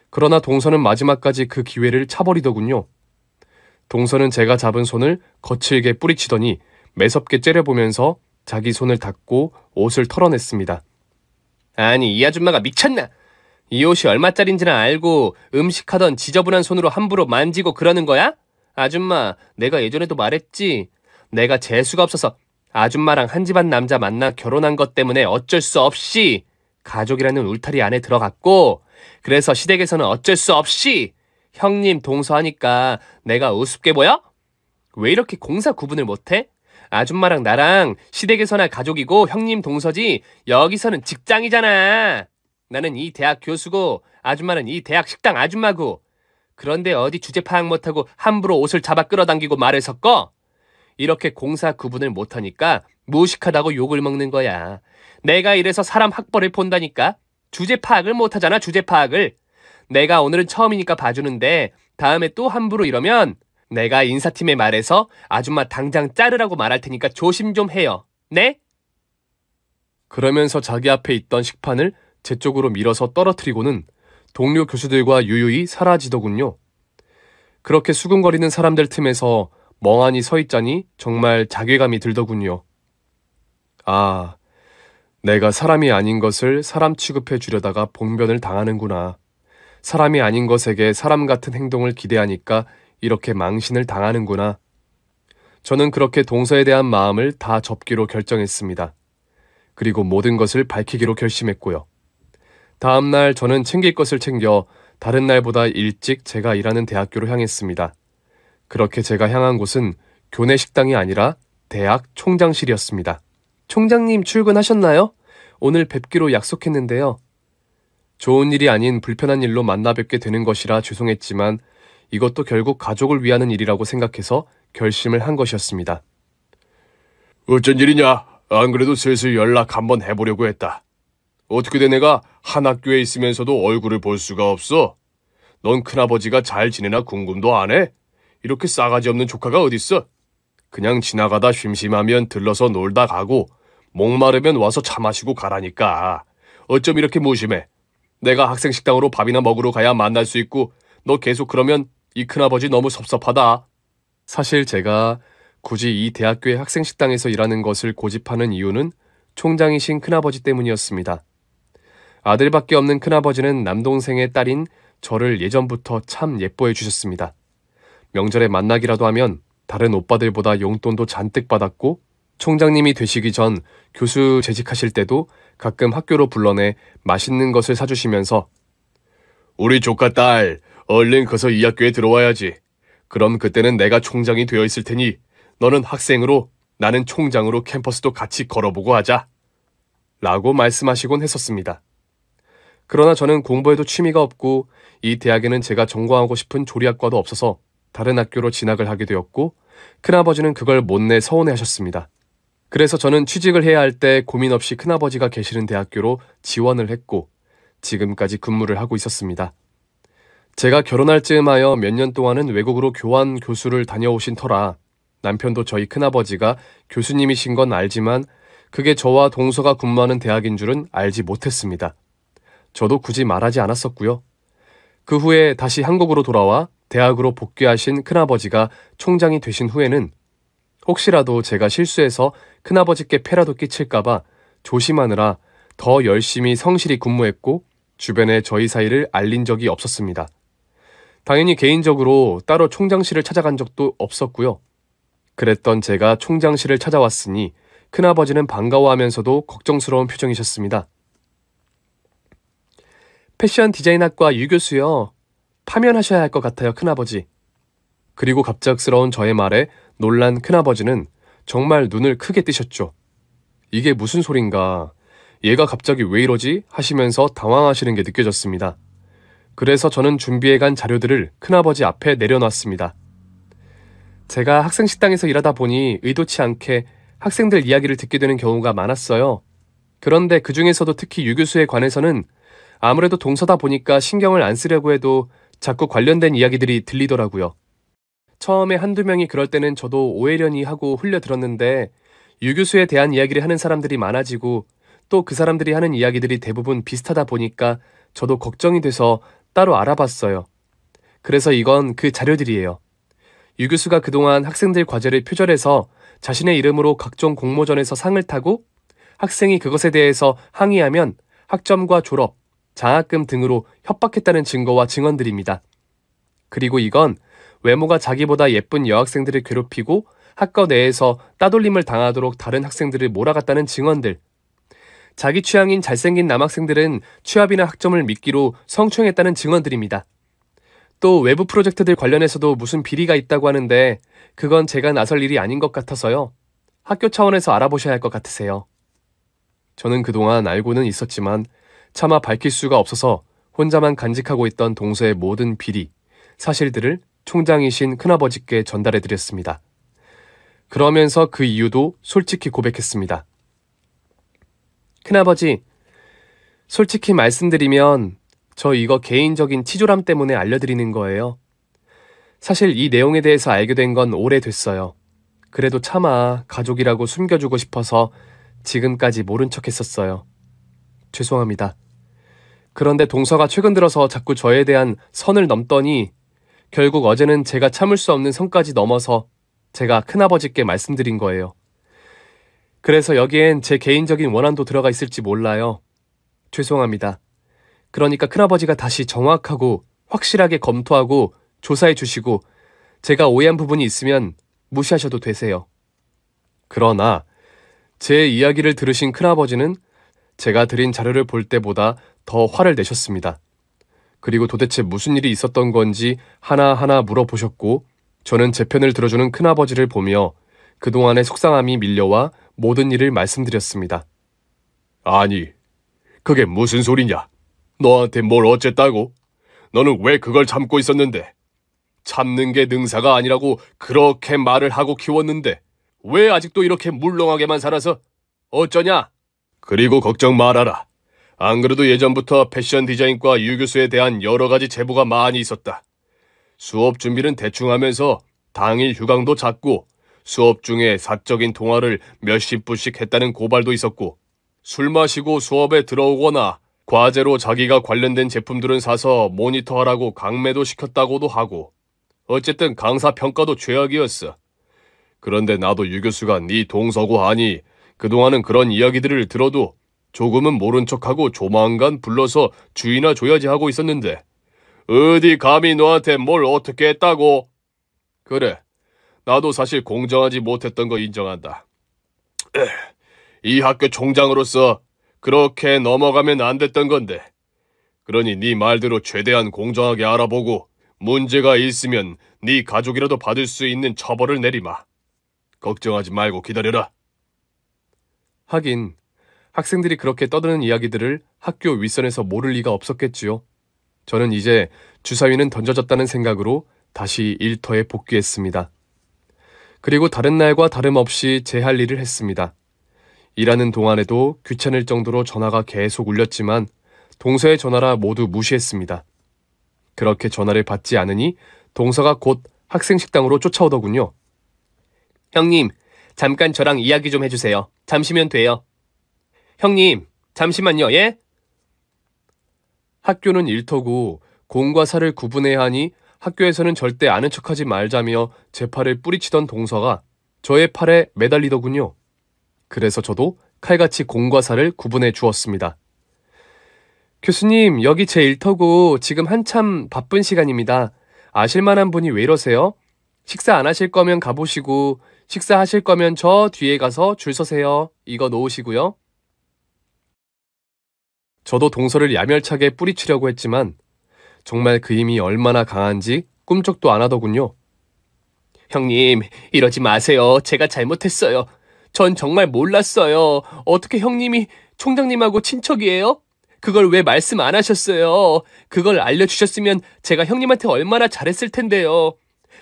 그러나 동서는 마지막까지 그 기회를 차버리더군요. 동서는 제가 잡은 손을 거칠게 뿌리치더니 매섭게 째려보면서 자기 손을 닫고 옷을 털어냈습니다. 아니, 이 아줌마가 미쳤나? 이 옷이 얼마짜린지는 알고 음식하던 지저분한 손으로 함부로 만지고 그러는 거야? 아줌마, 내가 예전에도 말했지. 내가 재수가 없어서 아줌마랑 한 집안 남자 만나 결혼한 것 때문에 어쩔 수 없이 가족이라는 울타리 안에 들어갔고, 그래서 시댁에서는 어쩔 수 없이 형님 동서하니까 내가 우습게 보여? 왜 이렇게 공사 구분을 못해? 아줌마랑 나랑 시댁에서나 가족이고 형님 동서지 여기서는 직장이잖아. 나는 이 대학 교수고 아줌마는 이 대학 식당 아줌마고. 그런데 어디 주제 파악 못하고 함부로 옷을 잡아 끌어당기고 말을 섞어? 이렇게 공사 구분을 못하니까 무식하다고 욕을 먹는 거야. 내가 이래서 사람 학벌을 본다니까. 주제 파악을 못하잖아, 주제 파악을. 내가 오늘은 처음이니까 봐주는데 다음에 또 함부로 이러면 내가 인사팀에 말해서 아줌마 당장 자르라고 말할 테니까 조심 좀 해요. 네? 그러면서 자기 앞에 있던 식판을 제 쪽으로 밀어서 떨어뜨리고는 동료 교수들과 유유히 사라지더군요. 그렇게 수군거리는 사람들 틈에서 멍하니 서 있자니 정말 자괴감이 들더군요. 아, 내가 사람이 아닌 것을 사람 취급해 주려다가 봉변을 당하는구나. 사람이 아닌 것에게 사람 같은 행동을 기대하니까 이렇게 망신을 당하는구나. 저는 그렇게 동서에 대한 마음을 다 접기로 결정했습니다. 그리고 모든 것을 밝히기로 결심했고요. 다음 날 저는 챙길 것을 챙겨 다른 날보다 일찍 제가 일하는 대학교로 향했습니다. 그렇게 제가 향한 곳은 교내 식당이 아니라 대학 총장실이었습니다. 총장님 출근하셨나요? 오늘 뵙기로 약속했는데요. 좋은 일이 아닌 불편한 일로 만나 뵙게 되는 것이라 죄송했지만 이것도 결국 가족을 위하는 일이라고 생각해서 결심을 한 것이었습니다. 어쩐 일이냐? 안 그래도 슬슬 연락 한번 해보려고 했다. 어떻게 된 애가 한 학교에 있으면서도 얼굴을 볼 수가 없어? 넌 큰아버지가 잘 지내나 궁금도 안 해? 이렇게 싸가지 없는 조카가 어딨어? 그냥 지나가다 심심하면 들러서 놀다 가고 목마르면 와서 차 마시고 가라니까. 어쩜 이렇게 무심해? 내가 학생 식당으로 밥이나 먹으러 가야 만날 수 있고 너 계속 그러면 이 큰아버지 너무 섭섭하다. 사실 제가 굳이 이 대학교의 학생 식당에서 일하는 것을 고집하는 이유는 총장이신 큰아버지 때문이었습니다. 아들밖에 없는 큰아버지는 남동생의 딸인 저를 예전부터 참 예뻐해 주셨습니다. 명절에 만나기라도 하면 다른 오빠들보다 용돈도 잔뜩 받았고 총장님이 되시기 전 교수 재직하실 때도 가끔 학교로 불러내 맛있는 것을 사주시면서 우리 조카 딸 얼른 커서 이 학교에 들어와야지. 그럼 그때는 내가 총장이 되어 있을 테니 너는 학생으로 나는 총장으로 캠퍼스도 같이 걸어보고 하자. 라고 말씀하시곤 했었습니다. 그러나 저는 공부에도 취미가 없고 이 대학에는 제가 전공하고 싶은 조리학과도 없어서 다른 학교로 진학을 하게 되었고 큰아버지는 그걸 못내 서운해하셨습니다. 그래서 저는 취직을 해야 할 때 고민 없이 큰아버지가 계시는 대학교로 지원을 했고 지금까지 근무를 하고 있었습니다. 제가 결혼할 즈음하여 몇 년 동안은 외국으로 교환 교수를 다녀오신 터라 남편도 저희 큰아버지가 교수님이신 건 알지만 그게 저와 동서가 근무하는 대학인 줄은 알지 못했습니다. 저도 굳이 말하지 않았었고요. 그 후에 다시 한국으로 돌아와 대학으로 복귀하신 큰아버지가 총장이 되신 후에는 혹시라도 제가 실수해서 큰아버지께 폐라도 끼칠까봐 조심하느라 더 열심히 성실히 근무했고 주변에 저희 사이를 알린 적이 없었습니다. 당연히 개인적으로 따로 총장실을 찾아간 적도 없었고요. 그랬던 제가 총장실을 찾아왔으니 큰아버지는 반가워하면서도 걱정스러운 표정이셨습니다. 패션 디자인학과 유 교수요. 파면하셔야 할 것 같아요, 큰아버지. 그리고 갑작스러운 저의 말에 놀란 큰아버지는 정말 눈을 크게 뜨셨죠. 이게 무슨 소린가, 얘가 갑자기 왜 이러지? 하시면서 당황하시는 게 느껴졌습니다. 그래서 저는 준비해간 자료들을 큰아버지 앞에 내려놨습니다. 제가 학생식당에서 일하다 보니 의도치 않게 학생들 이야기를 듣게 되는 경우가 많았어요. 그런데 그 중에서도 특히 유 교수에 관해서는 아무래도 동서다 보니까 신경을 안 쓰려고 해도 자꾸 관련된 이야기들이 들리더라고요. 처음에 한두 명이 그럴 때는 저도 오해려니 하고 흘려들었는데 유 교수에 대한 이야기를 하는 사람들이 많아지고 또 그 사람들이 하는 이야기들이 대부분 비슷하다 보니까 저도 걱정이 돼서 따로 알아봤어요. 그래서 이건 그 자료들이에요. 유 교수가 그동안 학생들 과제를 표절해서 자신의 이름으로 각종 공모전에서 상을 타고 학생이 그것에 대해서 항의하면 학점과 졸업, 장학금 등으로 협박했다는 증거와 증언들입니다. 그리고 이건 외모가 자기보다 예쁜 여학생들을 괴롭히고 학과 내에서 따돌림을 당하도록 다른 학생들을 몰아갔다는 증언들, 자기 취향인 잘생긴 남학생들은 취업이나 학점을 미끼로 성추행했다는 증언들입니다. 또 외부 프로젝트들 관련해서도 무슨 비리가 있다고 하는데 그건 제가 나설 일이 아닌 것 같아서요. 학교 차원에서 알아보셔야 할 것 같으세요. 저는 그동안 알고는 있었지만 차마 밝힐 수가 없어서 혼자만 간직하고 있던 동서의 모든 비리, 사실들을 총장이신 큰아버지께 전달해드렸습니다. 그러면서 그 이유도 솔직히 고백했습니다. 큰아버지, 솔직히 말씀드리면 저 이거 개인적인 치졸함 때문에 알려드리는 거예요. 사실 이 내용에 대해서 알게 된 건 오래됐어요. 그래도 차마 가족이라고 숨겨주고 싶어서 지금까지 모른 척 했었어요. 죄송합니다. 그런데 동서가 최근 들어서 자꾸 저에 대한 선을 넘더니 결국 어제는 제가 참을 수 없는 선까지 넘어서 제가 큰아버지께 말씀드린 거예요. 그래서 여기엔 제 개인적인 원한도 들어가 있을지 몰라요. 죄송합니다. 그러니까 큰아버지가 다시 정확하고 확실하게 검토하고 조사해 주시고 제가 오해한 부분이 있으면 무시하셔도 되세요. 그러나 제 이야기를 들으신 큰아버지는 제가 드린 자료를 볼 때보다 더 화를 내셨습니다. 그리고 도대체 무슨 일이 있었던 건지 하나하나 물어보셨고 저는 제 편을 들어주는 큰아버지를 보며 그동안의 속상함이 밀려와 모든 일을 말씀드렸습니다. 아니, 그게 무슨 소리냐? 너한테 뭘 어쨌다고? 너는 왜 그걸 참고 있었는데? 참는 게 능사가 아니라고 그렇게 말을 하고 키웠는데 왜 아직도 이렇게 물렁하게만 살아서? 어쩌냐? 그리고 걱정 말아라. 안 그래도 예전부터 패션 디자인과 유 교수에 대한 여러 가지 제보가 많이 있었다. 수업 준비는 대충 하면서 당일 휴강도 잦고 수업 중에 사적인 통화를 몇십 분씩 했다는 고발도 있었고 술 마시고 수업에 들어오거나 과제로 자기가 관련된 제품들은 사서 모니터하라고 강매도 시켰다고도 하고 어쨌든 강사 평가도 최악이었어. 그런데 나도 유 교수가 네 동서고 하니 그동안은 그런 이야기들을 들어도 조금은 모른 척하고 조만간 불러서 주의나 줘야지 하고 있었는데 어디 감히 너한테 뭘 어떻게 했다고? 그래, 나도 사실 공정하지 못했던 거 인정한다. 이 학교 총장으로서 그렇게 넘어가면 안 됐던 건데 그러니 네 말대로 최대한 공정하게 알아보고 문제가 있으면 네 가족이라도 받을 수 있는 처벌을 내리마. 걱정하지 말고 기다려라. 하긴 학생들이 그렇게 떠드는 이야기들을 학교 윗선에서 모를 리가 없었겠지요. 저는 이제 주사위는 던져졌다는 생각으로 다시 일터에 복귀했습니다. 그리고 다른 날과 다름없이 제 할 일을 했습니다. 일하는 동안에도 귀찮을 정도로 전화가 계속 울렸지만 동서의 전화라 모두 무시했습니다. 그렇게 전화를 받지 않으니 동서가 곧 학생식당으로 쫓아오더군요. 형님, 잠깐 저랑 이야기 좀 해주세요. 잠시면 돼요. 형님, 잠시만요, 예? 학교는 일터고 공과 사를 구분해야 하니 학교에서는 절대 아는 척하지 말자며 제 팔을 뿌리치던 동서가 저의 팔에 매달리더군요. 그래서 저도 칼같이 공과 사를 구분해 주었습니다. 교수님, 여기 제 일터고 지금 한참 바쁜 시간입니다. 아실 만한 분이 왜 이러세요? 식사 안 하실 거면 가보시고 식사하실 거면 저 뒤에 가서 줄 서세요. 이거 놓으시고요. 저도 동서를 야멸차게 뿌리치려고 했지만 정말 그 힘이 얼마나 강한지 꿈쩍도 안 하더군요. 형님, 이러지 마세요. 제가 잘못했어요. 전 정말 몰랐어요. 어떻게 형님이 총장님하고 친척이에요? 그걸 왜 말씀 안 하셨어요? 그걸 알려주셨으면 제가 형님한테 얼마나 잘했을 텐데요.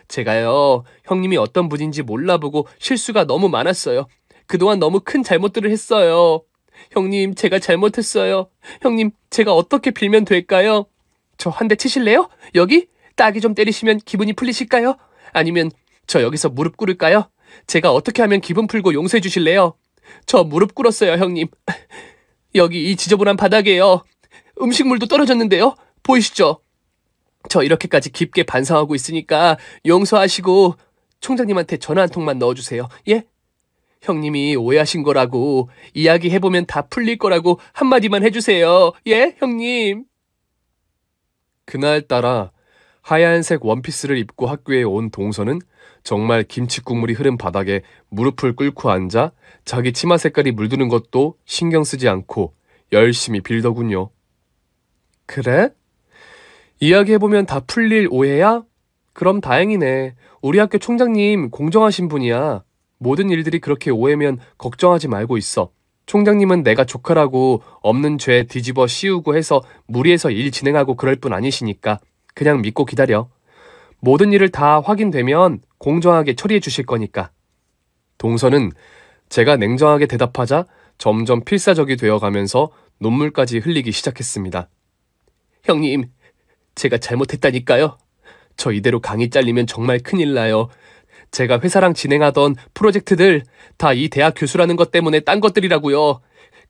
제가요, 형님이 어떤 분인지 몰라보고 실수가 너무 많았어요. 그동안 너무 큰 잘못들을 했어요. 형님, 제가 잘못했어요. 형님, 제가 어떻게 빌면 될까요? 저 한 대 치실래요? 여기? 따기 좀 때리시면 기분이 풀리실까요? 아니면 저 여기서 무릎 꿇을까요? 제가 어떻게 하면 기분 풀고 용서해 주실래요? 저 무릎 꿇었어요, 형님. 여기 이 지저분한 바닥에요. 음식물도 떨어졌는데요. 보이시죠? 저 이렇게까지 깊게 반성하고 있으니까 용서하시고 총장님한테 전화 한 통만 넣어주세요. 예? 형님이 오해하신 거라고, 이야기해보면 다 풀릴 거라고 한마디만 해주세요. 예, 형님? 그날따라 하얀색 원피스를 입고 학교에 온 동서는 정말 김칫국물이 흐른 바닥에 무릎을 꿇고 앉아 자기 치마 색깔이 물드는 것도 신경 쓰지 않고 열심히 빌더군요. 그래? 이야기해보면 다 풀릴 오해야? 그럼 다행이네. 우리 학교 총장님 공정하신 분이야. 모든 일들이 그렇게 오해면 걱정하지 말고 있어. 총장님은 내가 조카라고 없는 죄 뒤집어 씌우고 해서 무리해서 일 진행하고 그럴 뿐 아니시니까 그냥 믿고 기다려. 모든 일을 다 확인되면 공정하게 처리해 주실 거니까. 동서는 제가 냉정하게 대답하자 점점 필사적이 되어가면서 눈물까지 흘리기 시작했습니다. 형님, 제가 잘못했다니까요. 저 이대로 강의 잘리면 정말 큰일 나요. 제가 회사랑 진행하던 프로젝트들 다 이 대학 교수라는 것 때문에 딴 것들이라고요.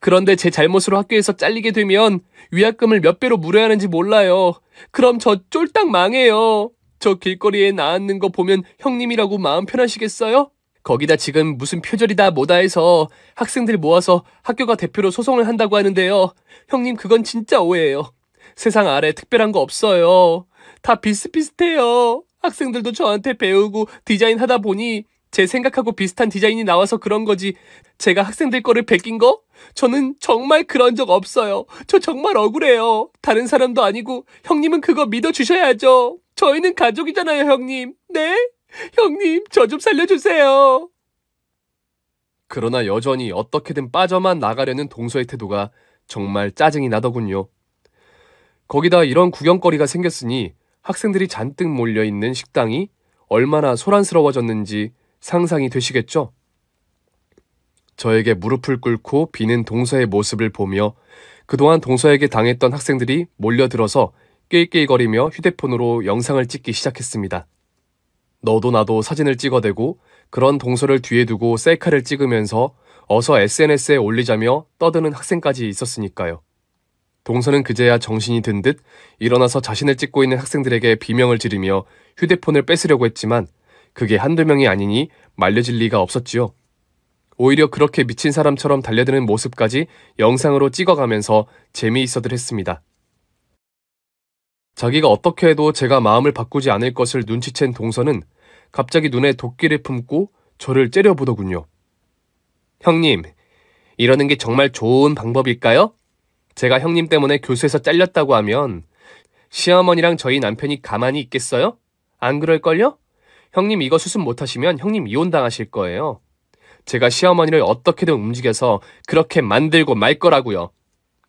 그런데 제 잘못으로 학교에서 잘리게 되면 위약금을 몇 배로 물어야 하는지 몰라요. 그럼 저 쫄딱 망해요. 저 길거리에 나앉는 거 보면 형님이라고 마음 편하시겠어요? 거기다 지금 무슨 표절이다 뭐다 해서 학생들 모아서 학교가 대표로 소송을 한다고 하는데요. 형님, 그건 진짜 오해예요. 세상 아래 특별한 거 없어요. 다 비슷비슷해요. 학생들도 저한테 배우고 디자인 하다 보니 제 생각하고 비슷한 디자인이 나와서 그런 거지. 제가 학생들 거를 베낀 거? 저는 정말 그런 적 없어요. 저 정말 억울해요. 다른 사람도 아니고 형님은 그거 믿어주셔야죠. 저희는 가족이잖아요, 형님. 네? 형님, 저 좀 살려주세요. 그러나 여전히 어떻게든 빠져만 나가려는 동서의 태도가 정말 짜증이 나더군요. 거기다 이런 구경거리가 생겼으니 학생들이 잔뜩 몰려있는 식당이 얼마나 소란스러워졌는지 상상이 되시겠죠? 저에게 무릎을 꿇고 비는 동서의 모습을 보며 그동안 동서에게 당했던 학생들이 몰려들어서 낄낄거리며 휴대폰으로 영상을 찍기 시작했습니다. 너도 나도 사진을 찍어대고 그런 동서를 뒤에 두고 셀카를 찍으면서 어서 SNS에 올리자며 떠드는 학생까지 있었으니까요. 동서는 그제야 정신이 든 듯 일어나서 자신을 찍고 있는 학생들에게 비명을 지르며 휴대폰을 뺏으려고 했지만 그게 한두 명이 아니니 말려질 리가 없었지요. 오히려 그렇게 미친 사람처럼 달려드는 모습까지 영상으로 찍어가면서 재미있어들 했습니다. 자기가 어떻게 해도 제가 마음을 바꾸지 않을 것을 눈치챈 동서는 갑자기 눈에 도끼를 품고 저를 째려보더군요. 형님, 이러는 게 정말 좋은 방법일까요? 제가 형님 때문에 교수에서 잘렸다고 하면 시어머니랑 저희 남편이 가만히 있겠어요? 안 그럴걸요? 형님 이거 수습 못하시면 형님 이혼당하실 거예요. 제가 시어머니를 어떻게든 움직여서 그렇게 만들고 말 거라고요.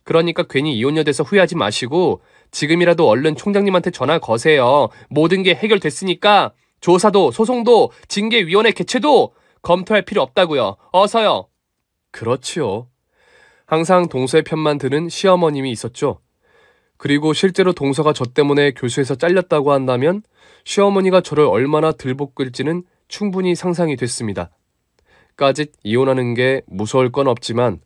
그러니까 괜히 이혼녀 돼서 후회하지 마시고 지금이라도 얼른 총장님한테 전화 거세요. 모든 게 해결됐으니까 조사도 소송도 징계위원회 개최도 검토할 필요 없다고요. 어서요. 그렇지요. 항상 동서의 편만 드는 시어머님이 있었죠. 그리고 실제로 동서가 저 때문에 교수에서 잘렸다고 한다면 시어머니가 저를 얼마나 들볶을지는 충분히 상상이 됐습니다. 까짓 이혼하는 게 무서울 건 없지만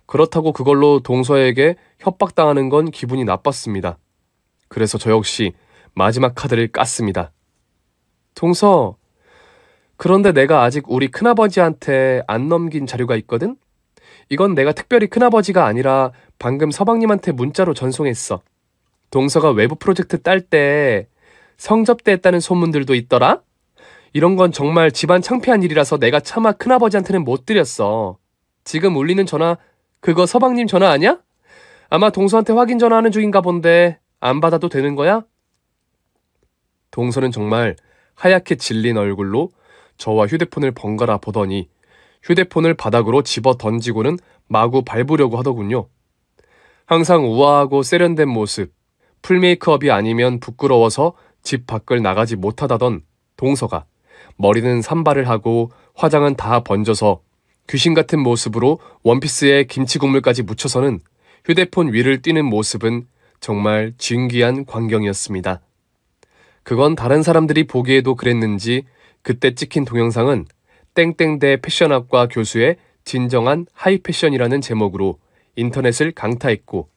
그렇다고 그걸로 동서에게 협박당하는 건 기분이 나빴습니다. 그래서 저 역시 마지막 카드를 깠습니다. 동서, 그런데 내가 아직 우리 큰아버지한테 안 넘긴 자료가 있거든? 이건 내가 특별히 큰아버지가 아니라 방금 서방님한테 문자로 전송했어. 동서가 외부 프로젝트 딸 때 성접대했다는 소문들도 있더라? 이런 건 정말 집안 창피한 일이라서 내가 차마 큰아버지한테는 못 드렸어. 지금 울리는 전화, 그거 서방님 전화 아니야? 아마 동서한테 확인 전화하는 중인가 본데 안 받아도 되는 거야? 동서는 정말 하얗게 질린 얼굴로 저와 휴대폰을 번갈아 보더니 휴대폰을 바닥으로 집어 던지고는 마구 밟으려고 하더군요. 항상 우아하고 세련된 모습, 풀메이크업이 아니면 부끄러워서 집 밖을 나가지 못하다던 동서가 머리는 산발을 하고 화장은 다 번져서 귀신 같은 모습으로 원피스에 김치 국물까지 묻혀서는 휴대폰 위를 뛰는 모습은 정말 진귀한 광경이었습니다. 그건 다른 사람들이 보기에도 그랬는지 그때 찍힌 동영상은 땡땡대 패션학과 교수의 진정한 하이패션이라는 제목으로 인터넷을 강타했고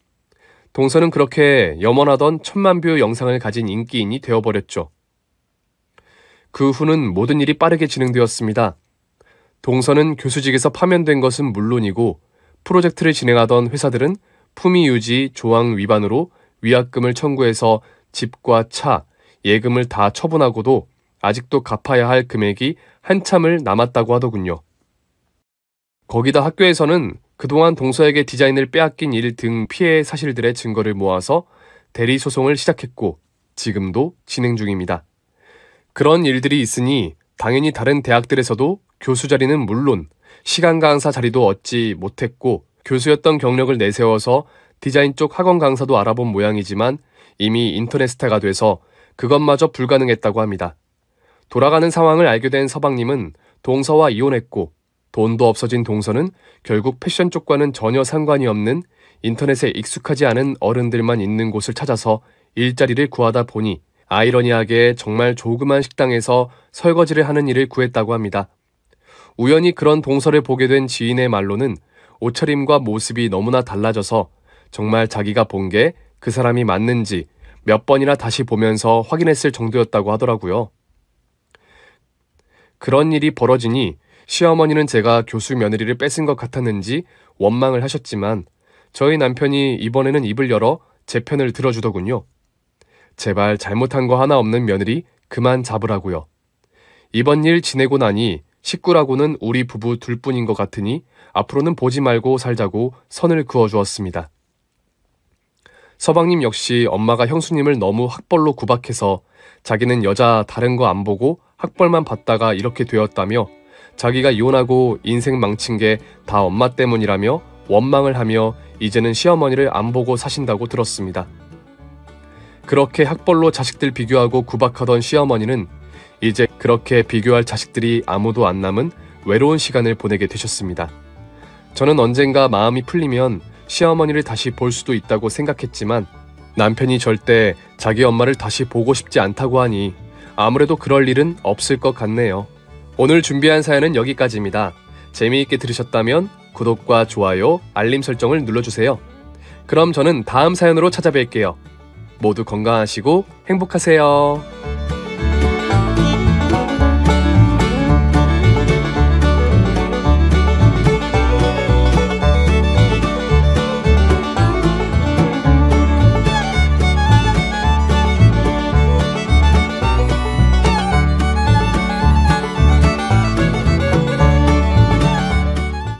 동서는 그렇게 염원하던 1000만 뷰 영상을 가진 인기인이 되어버렸죠. 그 후는 모든 일이 빠르게 진행되었습니다. 동서는 교수직에서 파면된 것은 물론이고 프로젝트를 진행하던 회사들은 품위 유지 조항 위반으로 위약금을 청구해서 집과 차, 예금을 다 처분하고도 아직도 갚아야 할 금액이 한참을 남았다고 하더군요. 거기다 학교에서는 그동안 동서에게 디자인을 빼앗긴 일 등 피해 사실들의 증거를 모아서 대리소송을 시작했고 지금도 진행 중입니다. 그런 일들이 있으니 당연히 다른 대학들에서도 교수 자리는 물론 시간 강사 자리도 얻지 못했고 교수였던 경력을 내세워서 디자인 쪽 학원 강사도 알아본 모양이지만 이미 인터넷 스타가 돼서 그것마저 불가능했다고 합니다. 돌아가는 상황을 알게 된 서방님은 동서와 이혼했고 돈도 없어진 동서는 결국 패션 쪽과는 전혀 상관이 없는 인터넷에 익숙하지 않은 어른들만 있는 곳을 찾아서 일자리를 구하다 보니 아이러니하게 정말 조그만 식당에서 설거지를 하는 일을 구했다고 합니다. 우연히 그런 동서를 보게 된 지인의 말로는 옷차림과 모습이 너무나 달라져서 정말 자기가 본 게 그 사람이 맞는지 몇 번이나 다시 보면서 확인했을 정도였다고 하더라고요. 그런 일이 벌어지니 시어머니는 제가 교수 며느리를 뺏은 것 같았는지 원망을 하셨지만 저희 남편이 이번에는 입을 열어 제 편을 들어주더군요. 제발 잘못한 거 하나 없는 며느리 그만 잡으라고요. 이번 일 지내고 나니 식구라고는 우리 부부 둘뿐인 것 같으니 앞으로는 보지 말고 살자고 선을 그어주었습니다. 서방님 역시 엄마가 형수님을 너무 학벌로 구박해서 자기는 여자 다른 거 안 보고 학벌만 받다가 이렇게 되었다며 자기가 이혼하고 인생 망친 게 다 엄마 때문이라며 원망을 하며 이제는 시어머니를 안 보고 사신다고 들었습니다. 그렇게 학벌로 자식들 비교하고 구박하던 시어머니는 이제 그렇게 비교할 자식들이 아무도 안 남은 외로운 시간을 보내게 되셨습니다. 저는 언젠가 마음이 풀리면 시어머니를 다시 볼 수도 있다고 생각했지만 남편이 절대 자기 엄마를 다시 보고 싶지 않다고 하니 아무래도 그럴 일은 없을 것 같네요. 오늘 준비한 사연은 여기까지입니다. 재미있게 들으셨다면 구독과 좋아요, 알림 설정을 눌러주세요. 그럼 저는 다음 사연으로 찾아뵐게요. 모두 건강하시고 행복하세요.